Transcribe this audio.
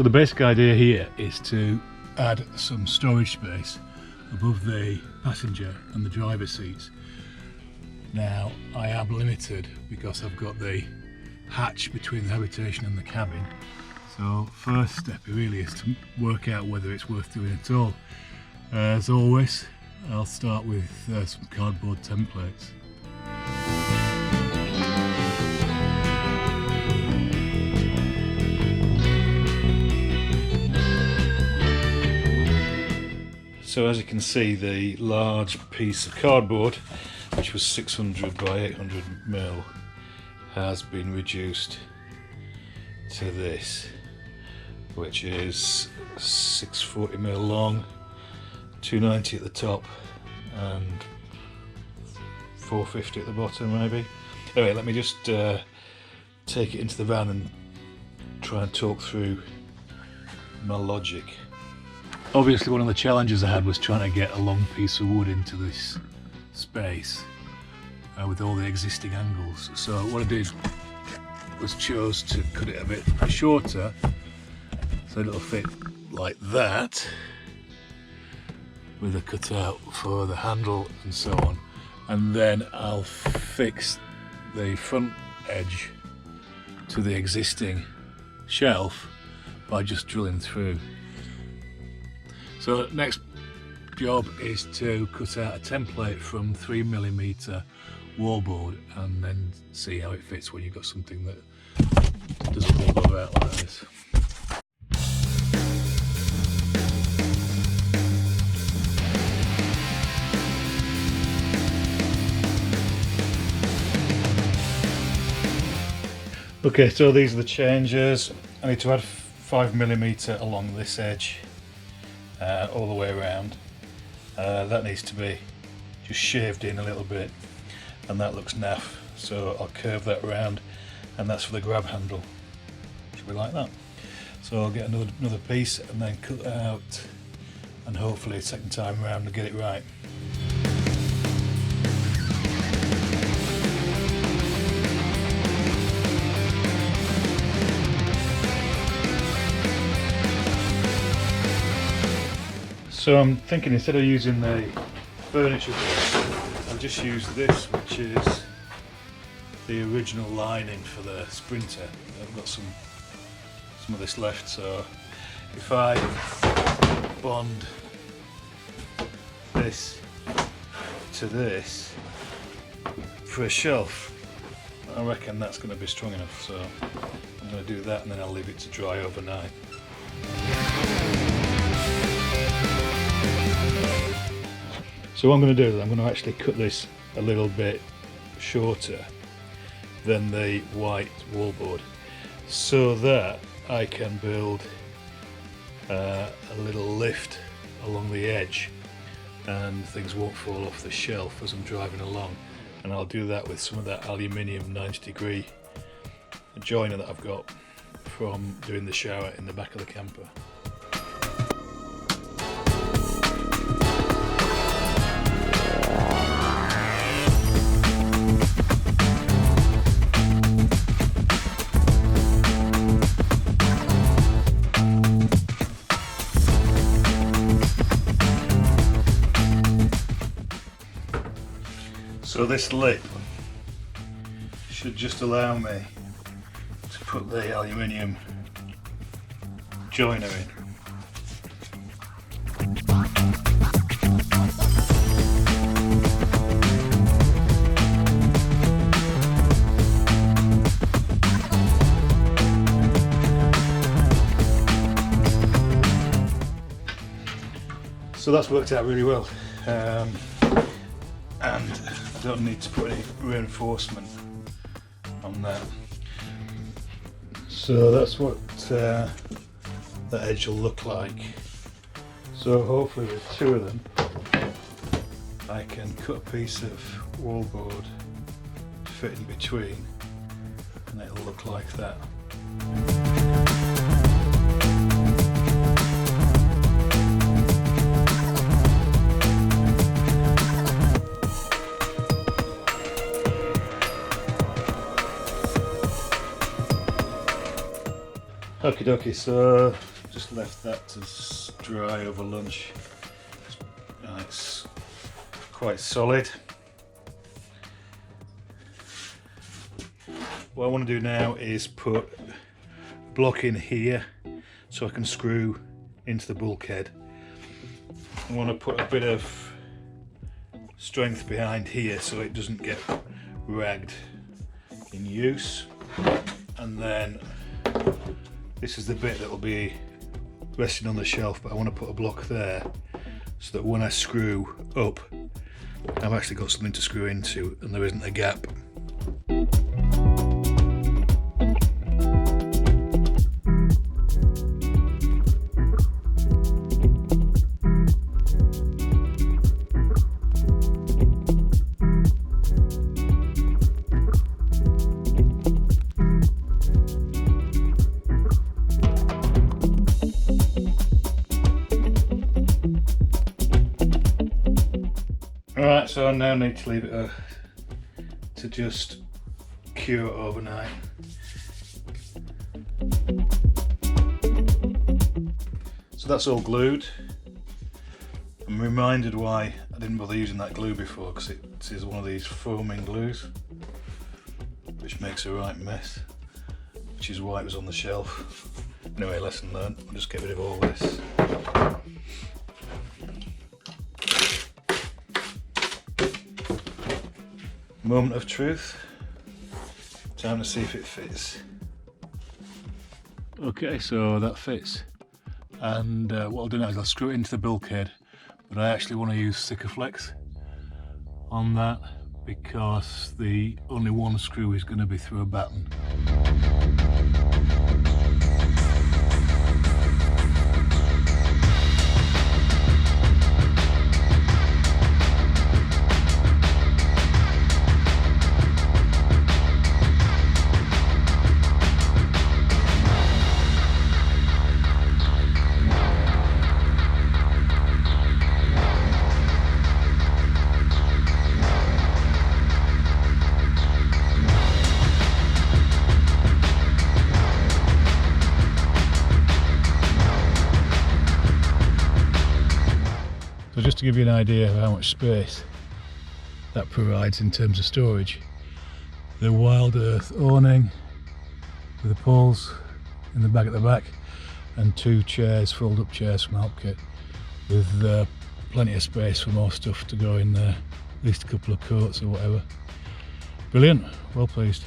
So the basic idea here is to add some storage space above the passenger and the driver seats. Now I am limited because I've got the hatch between the habitation and the cabin. So first step really is to work out whether it's worth doing at all. As always, I'll start with some cardboard templates. So as you can see, the large piece of cardboard, which was 600 by 800 mil, has been reduced to this, which is 640 mil long, 290 at the top and 450 at the bottom maybe. Anyway, let me just take it into the van and try and talk through my logic. Obviously one of the challenges I had was trying to get a long piece of wood into this space with all the existing angles. So what I did was chose to cut it a bit shorter so it'll fit like that, with a cutout for the handle and so on, and then I'll fix the front edge to the existing shelf by just drilling through. So next job is to cut out a template from 3mm wallboard and then see how it fits when you've got something that doesn't wobble out like this. Okay, so these are the changes. I need to add 5mm along this edge, all the way around. That needs to be just shaved in a little bit, and that looks naff, so I'll curve that around, and that's for the grab handle. Should be like that. So I'll get another piece and then cut that out, and hopefully a second time around to get it right. So I'm thinking, instead of using the furniture board, I'll just use this, which is the original lining for the Sprinter. I've got some of this left, so if I bond this to this for a shelf, I reckon that's going to be strong enough, so I'm going to do that and then I'll leave it to dry overnight. So what I'm going to do is I'm going to actually cut this a little bit shorter than the white wallboard, so that I can build a little lift along the edge and things won't fall off the shelf as I'm driving along. And I'll do that with some of that aluminium 90-degree joiner that I've got from doing the shower in the back of the camper. So this lip should just allow me to put the aluminium joiner in. So that's worked out really well, and I don't need to put any reinforcement on that. So that's what that edge will look like. So hopefully with two of them I can cut a piece of wallboard to fit in between, and it'll look like that. Okie dokie, so just left that to dry over lunch. It's quite solid. What I want to do now is put a block in here so I can screw into the bulkhead. I want to put a bit of strength behind here so it doesn't get ragged in use, and then this is the bit that will be resting on the shelf, but I want to put a block there so that when I screw up I've actually got something to screw into and there isn't a gap. Alright, so I now need to leave it to just cure overnight. So that's all glued. I'm reminded why I didn't bother using that glue before, because it is one of these foaming glues, which makes a right mess, which is why it was on the shelf. Anyway, lesson learned. I'll just get rid of all this. Moment of truth. Time to see if it fits. Okay, so that fits. And what I'll do now is I'll screw it into the bulkhead, but I actually want to use Sikaflex on that because the only one screw is going to be through a batten. So just to give you an idea of how much space that provides in terms of storage, the wild earth awning with the poles in the bag at the back and 2 chairs, fold up chairs from Help Kit, with plenty of space for more stuff to go in there, at least a couple of coats or whatever. Brilliant, well pleased.